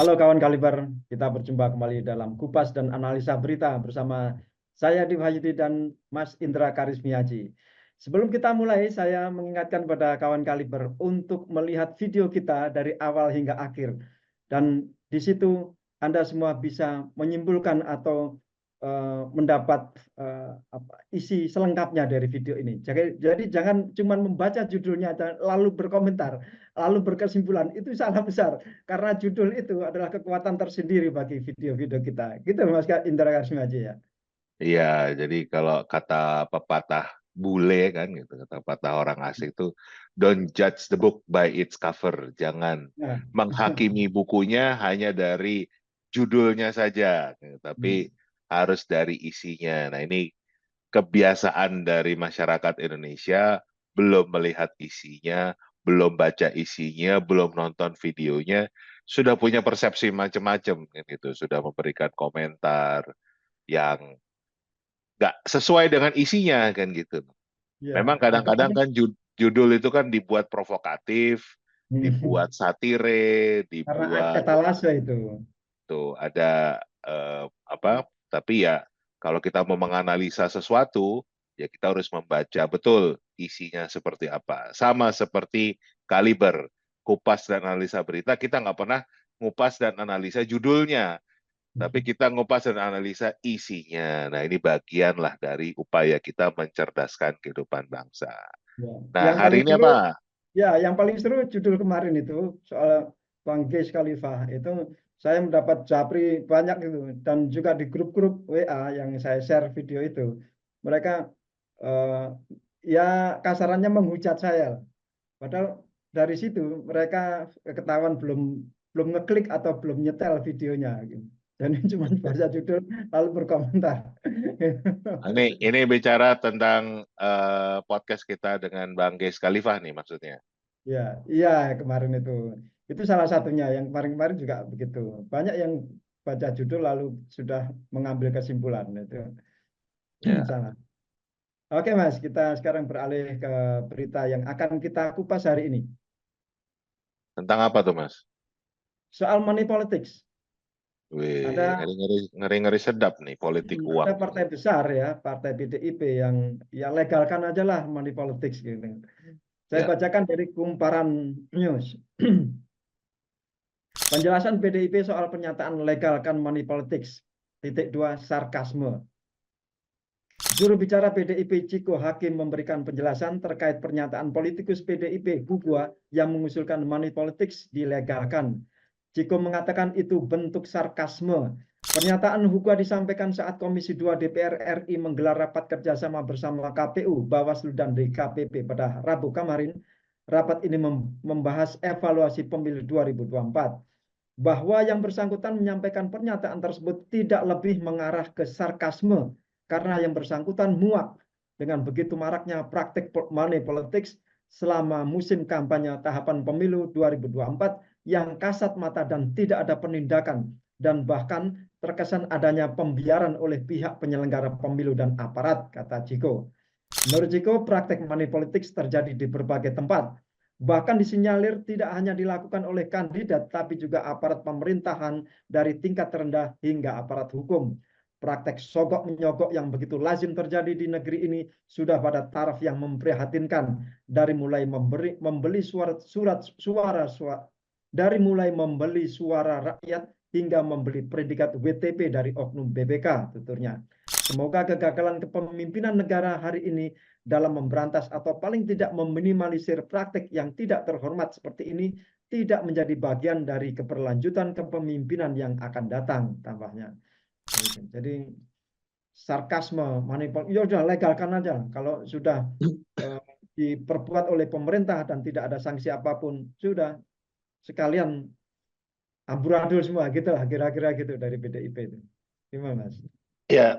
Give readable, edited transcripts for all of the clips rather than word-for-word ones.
Halo kawan Kaliber, kita berjumpa kembali dalam Kupas dan Analisa Berita bersama saya Div Hayati dan Mas Indra Karismiaji. Sebelum kita mulai, saya mengingatkan pada kawan Kaliber untuk melihat video kita dari awal hingga akhir. Dan di situ Anda semua bisa menyimpulkan atau mendapat isi selengkapnya dari video ini. Jadi jangan cuma membaca judulnya dan lalu berkomentar, lalu berkesimpulan. Itu salah besar. Karena judul itu adalah kekuatan tersendiri bagi video-video kita. Gitu Mas Indra Karismiaji ya. Iya, jadi kalau kata pepatah bule kan gitu, kata pepatah orang asing itu don't judge the book by its cover. Jangan Nah, menghakimi bukunya hanya dari judulnya saja, gitu. Tapi harus dari isinya. Nah, ini kebiasaan dari masyarakat Indonesia belum melihat isinya, belum baca isinya, belum nonton videonya, sudah punya persepsi macam-macam gitu, sudah memberikan komentar yang nggak sesuai dengan isinya kan gitu. ya, Memang kadang-kadang kan judul itu kan dibuat provokatif, dibuat satire, karena dibuat etalase itu. tuh ada apa? Tapi ya kalau kita mau menganalisa sesuatu, ya kita harus membaca betul isinya seperti apa. Sama seperti Kaliber, kupas dan analisa berita, kita nggak pernah ngupas dan analisa judulnya, tapi kita ngupas dan analisa isinya. Nah, ini bagian lah dari upaya kita mencerdaskan kehidupan bangsa. Ya. Nah, Yang paling hari ini seru, apa? ya, yang paling seru judul kemarin itu soal Bang Geis Khalifah itu saya mendapat japri banyak itu dan juga di grup-grup WA yang saya share video itu mereka eh, ya kasarannya menghujat saya. Padahal dari situ mereka ketahuan belum belum ngeklik atau belum nyetel videonya gitu. Dan cuma baca judul lalu berkomentar. Ini bicara tentang podcast kita dengan Bang Geis Khalifah nih maksudnya. Ya, iya kemarin itu salah satunya yang kemarin-kemarin juga begitu. Banyak yang baca judul lalu sudah mengambil kesimpulan itu Ya, salah. Oke Mas, kita sekarang beralih ke berita yang akan kita kupas hari ini. tentang apa tuh, Mas? Soal money politics. Wih, Ada ngeri-ngeri sedap nih politik uang ada ini. partai besar ya, partai PDIP yang ya legalkan aja lah money politics gitu. Saya Ya, bacakan dari Kumparan News. Penjelasan PDIP soal pernyataan legalkan money politics. Titik dua sarkasme. Juru bicara PDIP Ciko Hakim memberikan penjelasan terkait pernyataan politikus PDIP Gugua yang mengusulkan money politics dilegalkan. Ciko mengatakan itu bentuk sarkasme. Pernyataan Hugua disampaikan saat Komisi 2 DPR RI menggelar rapat kerjasama bersama KPU, Bawaslu, dan DKPP pada Rabu kemarin. Rapat ini membahas evaluasi pemilu 2024. Bahwa yang bersangkutan menyampaikan pernyataan tersebut tidak lebih mengarah ke sarkasme karena yang bersangkutan muak dengan begitu maraknya praktik money politics selama musim kampanye tahapan pemilu 2024 yang kasat mata dan tidak ada penindakan dan bahkan terkesan adanya pembiaran oleh pihak penyelenggara pemilu dan aparat, kata Jiko. Menurut Jiko, praktek money politics terjadi di berbagai tempat. Bahkan disinyalir tidak hanya dilakukan oleh kandidat, tapi juga aparat pemerintahan dari tingkat terendah hingga aparat hukum. Praktek sogok menyogok yang begitu lazim terjadi di negeri ini sudah pada taraf yang memprihatinkan, dari mulai membeli suara rakyat hingga membeli predikat WTP dari oknum BBK, tuturnya. Semoga kegagalan kepemimpinan negara hari ini dalam memberantas atau paling tidak meminimalisir praktik yang tidak terhormat seperti ini tidak menjadi bagian dari keberlanjutan kepemimpinan yang akan datang, tambahnya. Jadi sarkasme, manipulasi, ya sudah legalkan aja. Kalau sudah eh, diperbuat oleh pemerintah dan tidak ada sanksi apapun, sudah sekalian amburadul semua, gitu lah, kira-kira gitu dari PDIP itu. Gimana Mas? ya,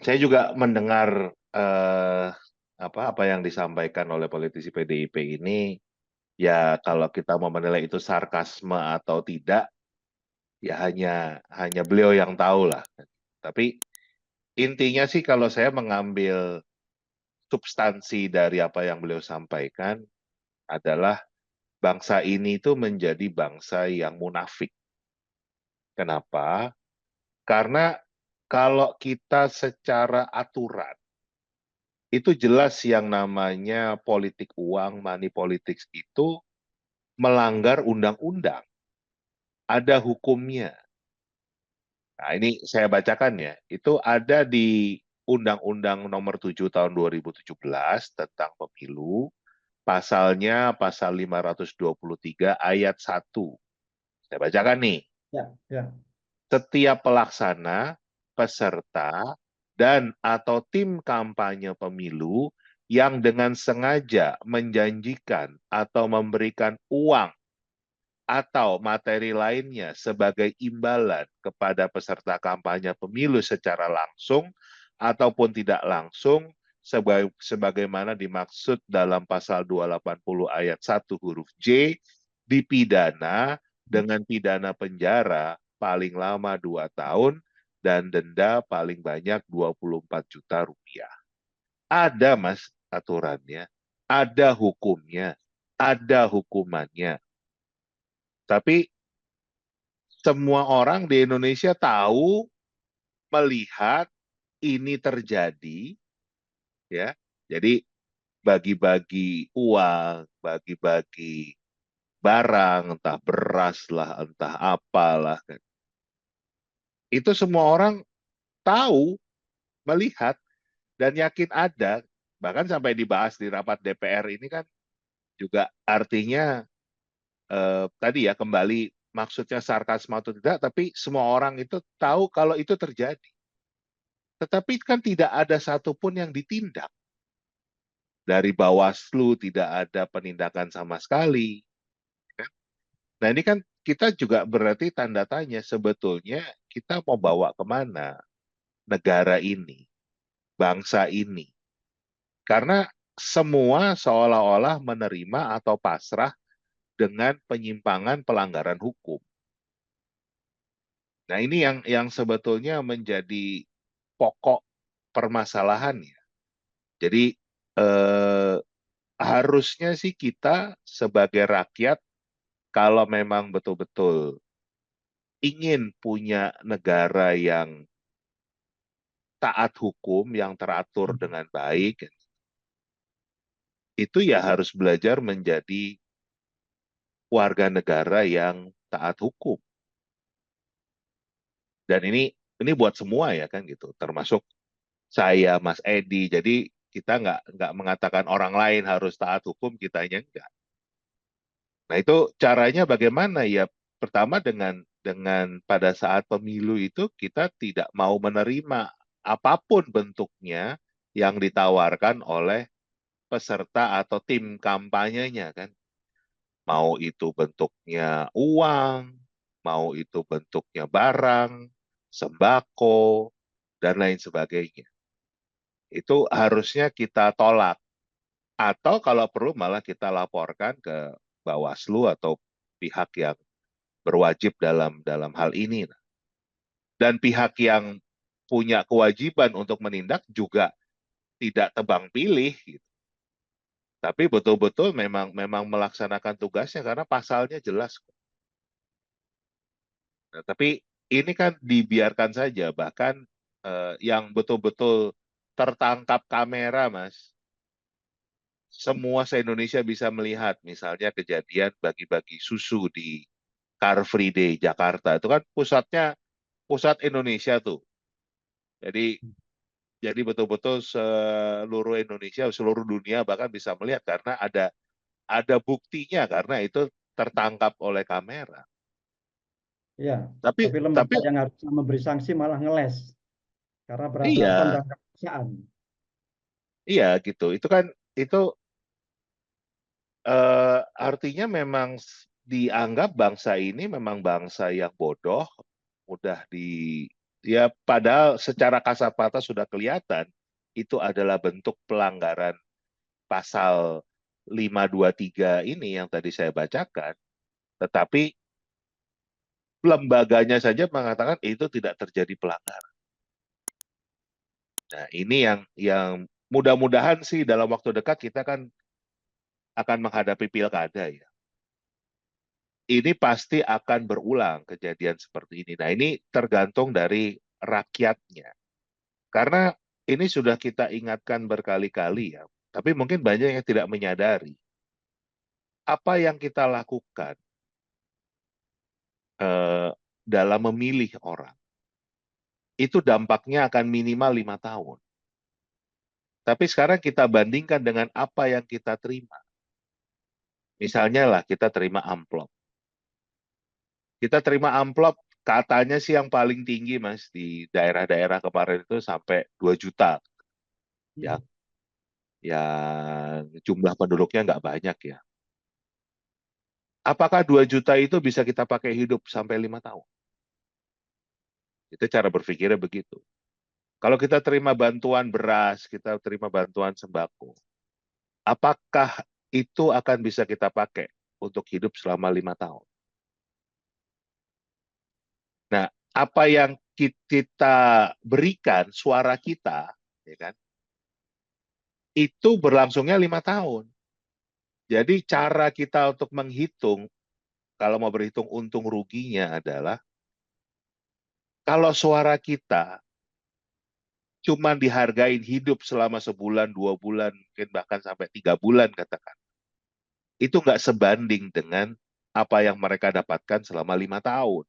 saya juga mendengar apa yang disampaikan oleh politisi PDIP ini. Ya, kalau kita mau menilai itu sarkasme atau tidak, ya hanya beliau yang tahu lah. Tapi intinya sih kalau saya mengambil substansi dari apa yang beliau sampaikan adalah bangsa ini itu menjadi bangsa yang munafik. Kenapa? Karena kalau kita secara aturan, itu jelas yang namanya politik uang, money politics itu melanggar undang-undang. Ada hukumnya. Nah, ini saya bacakan ya. Itu ada di Undang-Undang Nomor 7 Tahun 2017 tentang pemilu. Pasalnya pasal 523 ayat 1. Saya bacakan nih. Ya, ya. Setiap pelaksana, peserta, dan atau tim kampanye pemilu yang dengan sengaja menjanjikan atau memberikan uang atau materi lainnya sebagai imbalan kepada peserta kampanye pemilu secara langsung ataupun tidak langsung sebagaimana dimaksud dalam pasal 280 ayat 1 huruf J dipidana dengan pidana penjara paling lama 2 tahun dan denda paling banyak 24 juta rupiah. Ada Mas aturannya, ada hukumnya, ada hukumannya. Tapi semua orang di Indonesia tahu, melihat ini terjadi, ya. Jadi bagi-bagi uang, bagi-bagi barang, entah beras lah, entah apalah. Itu semua orang tahu, melihat, dan yakin ada. Bahkan sampai dibahas di rapat DPR ini kan juga artinya tadi ya kembali maksudnya sarkasme atau tidak, tapi semua orang itu tahu kalau itu terjadi. Tetapi kan tidak ada satupun yang ditindak. Dari Bawaslu tidak ada penindakan sama sekali. Nah ini kan kita juga berarti tanda tanya sebetulnya kita mau bawa kemana negara ini, bangsa ini. Karena semua seolah-olah menerima atau pasrah dengan penyimpangan pelanggaran hukum. Nah ini yang sebetulnya menjadi pokok permasalahannya. Jadi eh, harusnya sih kita sebagai rakyat kalau memang betul-betul ingin punya negara yang taat hukum, yang teratur dengan baik, itu ya harus belajar menjadi warga negara yang taat hukum. Dan ini buat semua ya kan gitu, termasuk saya, Mas Edi. Jadi kita nggak mengatakan orang lain harus taat hukum, kitanya enggak. Nah, itu caranya bagaimana ya? Pertama dengan pada saat pemilu itu kita tidak mau menerima apapun bentuknya yang ditawarkan oleh peserta atau tim kampanyenya kan. Mau itu bentuknya uang, mau itu bentuknya barang, sembako, dan lain sebagainya. Itu harusnya kita tolak. Atau kalau perlu malah kita laporkan ke Bawaslu atau pihak yang berwajib dalam hal ini. Dan pihak yang punya kewajiban untuk menindak juga tidak tebang pilih gitu. Tapi betul-betul memang melaksanakan tugasnya karena pasalnya jelas. Nah, tapi ini kan dibiarkan saja bahkan yang betul-betul tertangkap kamera, Mas. Semua se-Indonesia bisa melihat misalnya kejadian bagi-bagi susu di Car Free Day Jakarta. Itu kan pusat Indonesia tuh. Jadi betul-betul seluruh Indonesia, seluruh dunia bahkan bisa melihat karena ada buktinya karena itu tertangkap oleh kamera. Ya, Tapi tapi lembaga tapi yang harusnya memberi sanksi malah ngeles karena berhadapan iya, dengan kemanusiaan. iya gitu. Itu artinya memang dianggap bangsa ini memang bangsa yang bodoh, mudah ya padahal secara kasat mata sudah kelihatan itu adalah bentuk pelanggaran pasal 523 ini yang tadi saya bacakan, tetapi lembaganya saja mengatakan itu tidak terjadi pelanggaran. Nah, ini yang mudah-mudahan sih dalam waktu dekat kita kan akan menghadapi pilkada ya. ini pasti akan berulang kejadian seperti ini. Nah, ini tergantung dari rakyatnya. Karena ini sudah kita ingatkan berkali-kali ya, tapi mungkin banyak yang tidak menyadari apa yang kita lakukan eh, dalam memilih orang. Itu dampaknya akan minimal 5 tahun. Tapi sekarang kita bandingkan dengan apa yang kita terima. Misalnya lah kita terima amplop. Kita terima amplop, katanya sih yang paling tinggi Mas di daerah-daerah kemarin itu sampai 2 juta. Ya, yang jumlah penduduknya nggak banyak ya. Apakah 2 juta itu bisa kita pakai hidup sampai 5 tahun? Itu cara berpikirnya begitu. Kalau kita terima bantuan beras, kita terima bantuan sembako, apakah itu akan bisa kita pakai untuk hidup selama 5 tahun? Nah, apa yang kita berikan, suara kita, ya kan, itu berlangsungnya 5 tahun. Jadi cara kita untuk menghitung, kalau mau berhitung untung ruginya adalah, kalau suara kita cuma dihargain hidup selama sebulan, 2 bulan, mungkin bahkan sampai 3 bulan katakan, itu nggak sebanding dengan apa yang mereka dapatkan selama 5 tahun.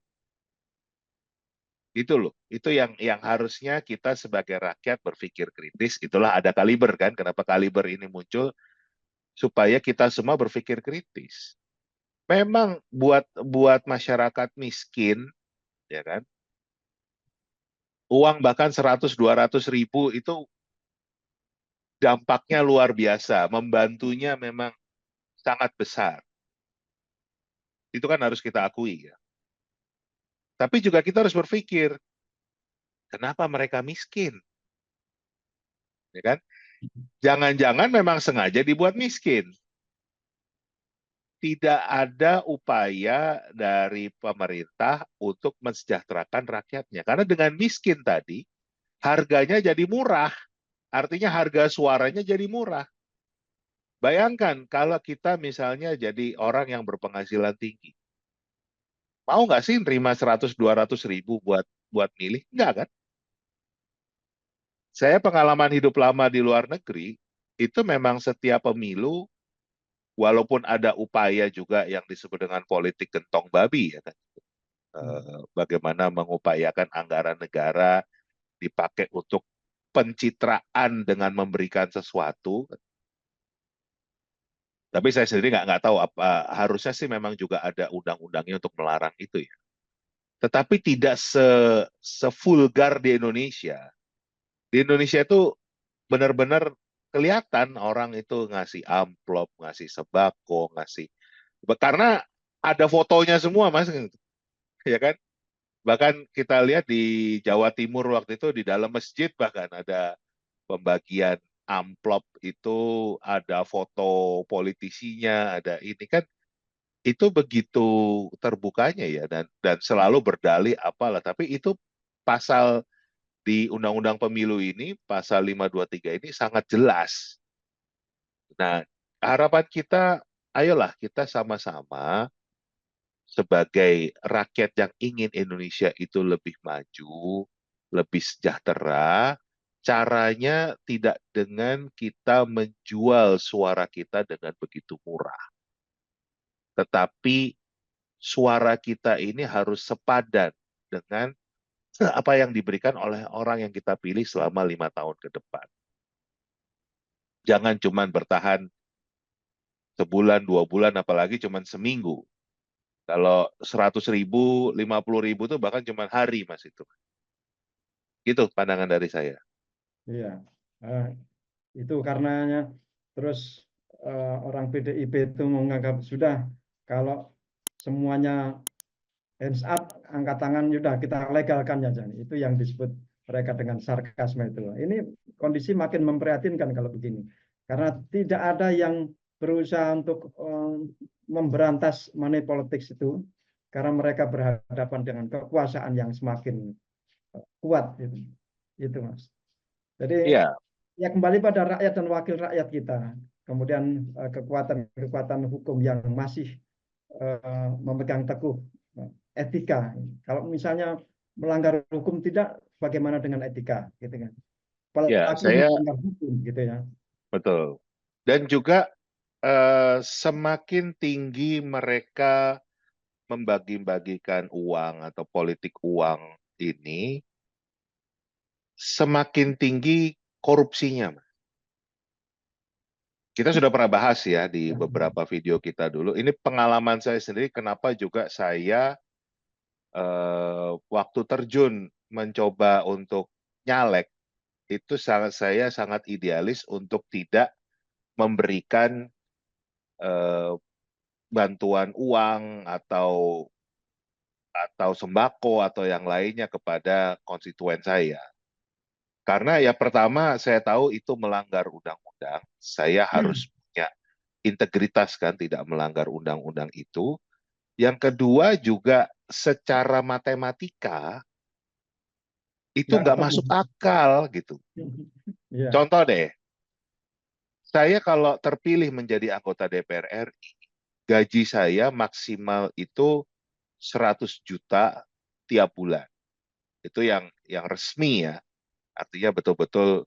Itu loh, itu yang harusnya kita sebagai rakyat berpikir kritis. Itulah ada Kaliber kan, kenapa Kaliber ini muncul, supaya kita semua berpikir kritis. Memang buat buat masyarakat miskin, ya kan, uang bahkan 100-200 ribu itu dampaknya luar biasa, membantunya memang sangat besar. Itu kan harus kita akui ya. Tapi juga kita harus berpikir, kenapa mereka miskin? Ya kan? Jangan-jangan memang sengaja dibuat miskin. Tidak ada upaya dari pemerintah untuk mensejahterakan rakyatnya. Karena dengan miskin tadi, harganya jadi murah. Artinya harga suaranya jadi murah. Bayangkan kalau kita misalnya jadi orang yang berpenghasilan tinggi. Mau nggak sih nerima 100-200 ribu buat milih? Enggak kan? Saya pengalaman hidup lama di luar negeri, itu memang setiap pemilu, walaupun ada upaya juga yang disebut dengan politik gentong babi, ya kan? Bagaimana mengupayakan anggaran negara dipakai untuk pencitraan dengan memberikan sesuatu. Tapi saya sendiri nggak tahu apa, harusnya sih memang juga ada undang-undangnya untuk melarang itu ya. Tetapi tidak sevulgar di Indonesia. Di Indonesia itu benar-benar kelihatan orang itu ngasih amplop, ngasih sembako, ngasih, karena ada fotonya semua Mas, ya kan? Bahkan kita lihat di Jawa Timur waktu itu di dalam masjid bahkan ada pembagian amplop, itu ada foto politisinya, ada ini kan, itu begitu terbukanya ya, dan selalu berdalih apalah, tapi itu pasal di Undang-Undang Pemilu ini, pasal 523 ini sangat jelas. Nah, harapan kita, ayolah kita sama-sama sebagai rakyat yang ingin Indonesia itu lebih maju, lebih sejahtera, caranya tidak dengan kita menjual suara kita dengan begitu murah. Tetapi suara kita ini harus sepadan dengan apa yang diberikan oleh orang yang kita pilih selama 5 tahun ke depan. Jangan cuma bertahan sebulan, 2 bulan, apalagi cuma seminggu. Kalau 100 ribu, 50 ribu itu bahkan cuma hari, Mas, itu. Itu pandangan dari saya. Iya. Eh, itu karenanya terus orang PDIP itu menganggap sudah kalau semuanya hands up, angkat tangan, sudah kita legalkan aja. Itu yang disebut mereka dengan sarkasme itu. Ini kondisi makin memprihatinkan kalau begini. Karena tidak ada yang berusaha untuk memberantas money politics itu, karena mereka berhadapan dengan kekuasaan yang semakin kuat. Itu Mas. Jadi Iya, ya kembali pada rakyat dan wakil rakyat kita. Kemudian kekuatan-kekuatan hukum yang masih memegang teguh etika. Kalau misalnya melanggar hukum tidak, bagaimana dengan etika, gitu kan? Ya, Pelakunya saya melanggar hukum, gitu ya. betul. Dan juga semakin tinggi mereka membagi-bagikan uang atau politik uang ini, semakin tinggi korupsinya. Kita sudah pernah bahas ya di beberapa video kita dulu. Ini pengalaman saya sendiri, kenapa juga saya waktu terjun mencoba untuk nyalek, itu saya sangat idealis untuk tidak memberikan eh, bantuan uang atau sembako atau yang lainnya kepada konstituen saya. Karena ya pertama saya tahu itu melanggar undang-undang, saya harus punya integritas kan, tidak melanggar undang-undang itu. Yang kedua juga secara matematika itu Nggak nggak ketemu. masuk akal gitu. Iya. Contoh deh, saya kalau terpilih menjadi anggota DPR RI, gaji saya maksimal itu 100 juta tiap bulan. Itu yang resmi ya. Artinya betul-betul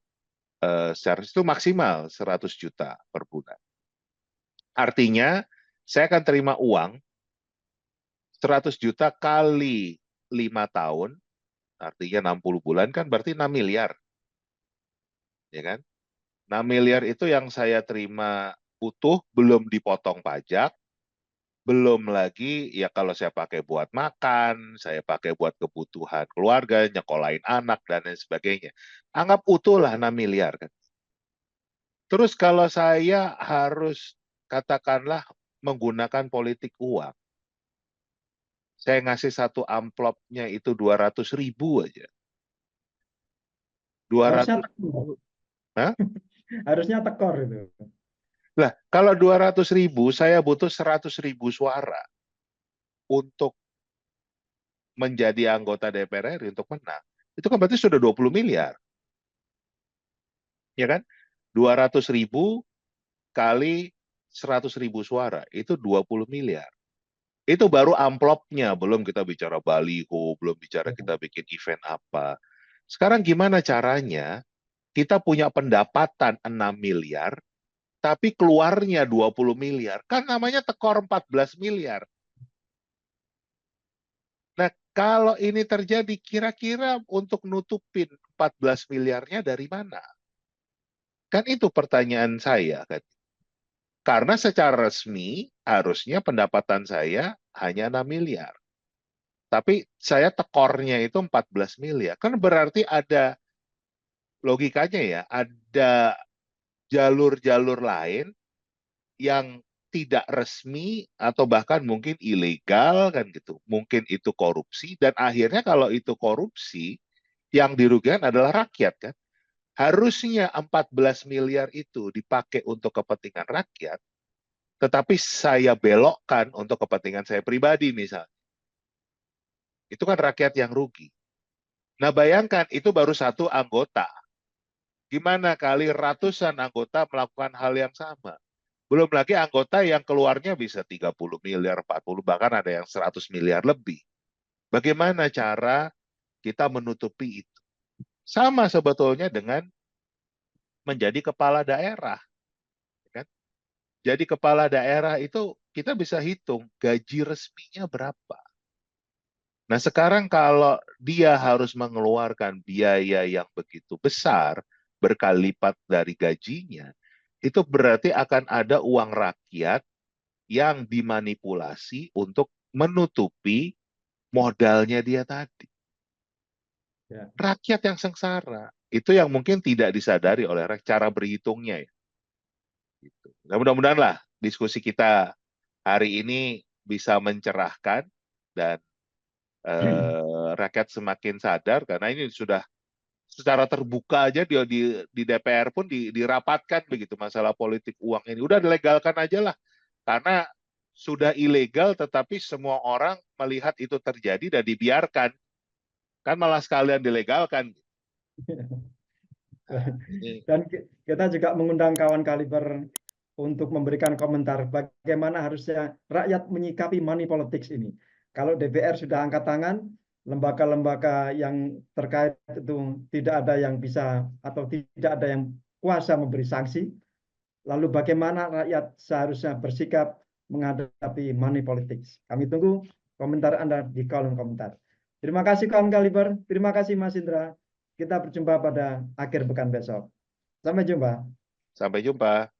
secara itu maksimal 100 juta per bulan. Artinya saya akan terima uang 100 juta kali 5 tahun, artinya 60 bulan kan berarti 6 miliar. Ya kan? 6 miliar itu yang saya terima utuh, belum dipotong pajak, belum lagi ya kalau saya pakai buat makan, saya pakai buat kebutuhan keluarga, nyekolahin anak, dan lain sebagainya. Anggap utuh lah 6 miliar kan. Terus kalau saya harus katakanlah menggunakan politik uang, saya ngasih satu amplopnya itu 200.000 aja. Harusnya 200 tekor. Hah? Harusnya tekor itu. Lah, kalau 200.000, saya butuh 100.000 suara untuk menjadi anggota DPR RI untuk menang. Itu kan berarti sudah 20 miliar. Ya kan? 200.000 kali 100.000 suara, itu 20 miliar. Itu baru amplopnya, belum kita bicara baliho, belum bicara kita bikin event apa. Sekarang gimana caranya kita punya pendapatan 6 miliar, tapi keluarnya 20 miliar. Kan namanya tekor 14 miliar. Nah, kalau ini terjadi, kira-kira untuk nutupin 14 miliarnya dari mana? Kan itu pertanyaan saya. Kan? Karena secara resmi, harusnya pendapatan saya hanya 6 miliar. Tapi saya tekornya itu 14 miliar. Kan berarti ada logikanya ya, ada jalur-jalur lain yang tidak resmi atau bahkan mungkin ilegal kan gitu. Mungkin itu korupsi dan akhirnya kalau itu korupsi yang dirugikan adalah rakyat kan. Harusnya 14 miliar itu dipakai untuk kepentingan rakyat, tetapi saya belokkan untuk kepentingan saya pribadi misalnya. Itu kan rakyat yang rugi. Nah bayangkan itu baru satu anggota. Gimana kali ratusan anggota melakukan hal yang sama? Belum lagi anggota yang keluarnya bisa 30 miliar, 40, bahkan ada yang 100 miliar lebih. Bagaimana cara kita menutupi itu? Sama sebetulnya dengan menjadi kepala daerah. Kan? Jadi kepala daerah itu kita bisa hitung gaji resminya berapa. Nah sekarang kalau dia harus mengeluarkan biaya yang begitu besar, berkali lipat dari gajinya, itu berarti akan ada uang rakyat yang dimanipulasi untuk menutupi modalnya dia tadi. Ya. Rakyat yang sengsara. Itu yang mungkin tidak disadari oleh cara berhitungnya ya. Gitu. Nah, mudah-mudahan lah diskusi kita hari ini bisa mencerahkan dan rakyat semakin sadar karena ini sudah secara terbuka aja di DPR pun dirapatkan begitu masalah politik uang ini. Udah dilegalkan aja lah. Karena sudah ilegal tetapi semua orang melihat itu terjadi dan dibiarkan. Kan malah sekalian dilegalkan. Nah, ini Dan kita juga mengundang kawan kaliber untuk memberikan komentar bagaimana harusnya rakyat menyikapi money politics ini. Kalau DPR sudah angkat tangan, lembaga-lembaga yang terkait itu tidak ada yang bisa atau tidak ada yang kuasa memberi sanksi. Lalu bagaimana rakyat seharusnya bersikap menghadapi money politics. Kami tunggu komentar Anda di kolom komentar. Terima kasih kawan Kaliber, terima kasih Mas Indra. Kita berjumpa pada akhir pekan besok. Sampai jumpa. Sampai jumpa.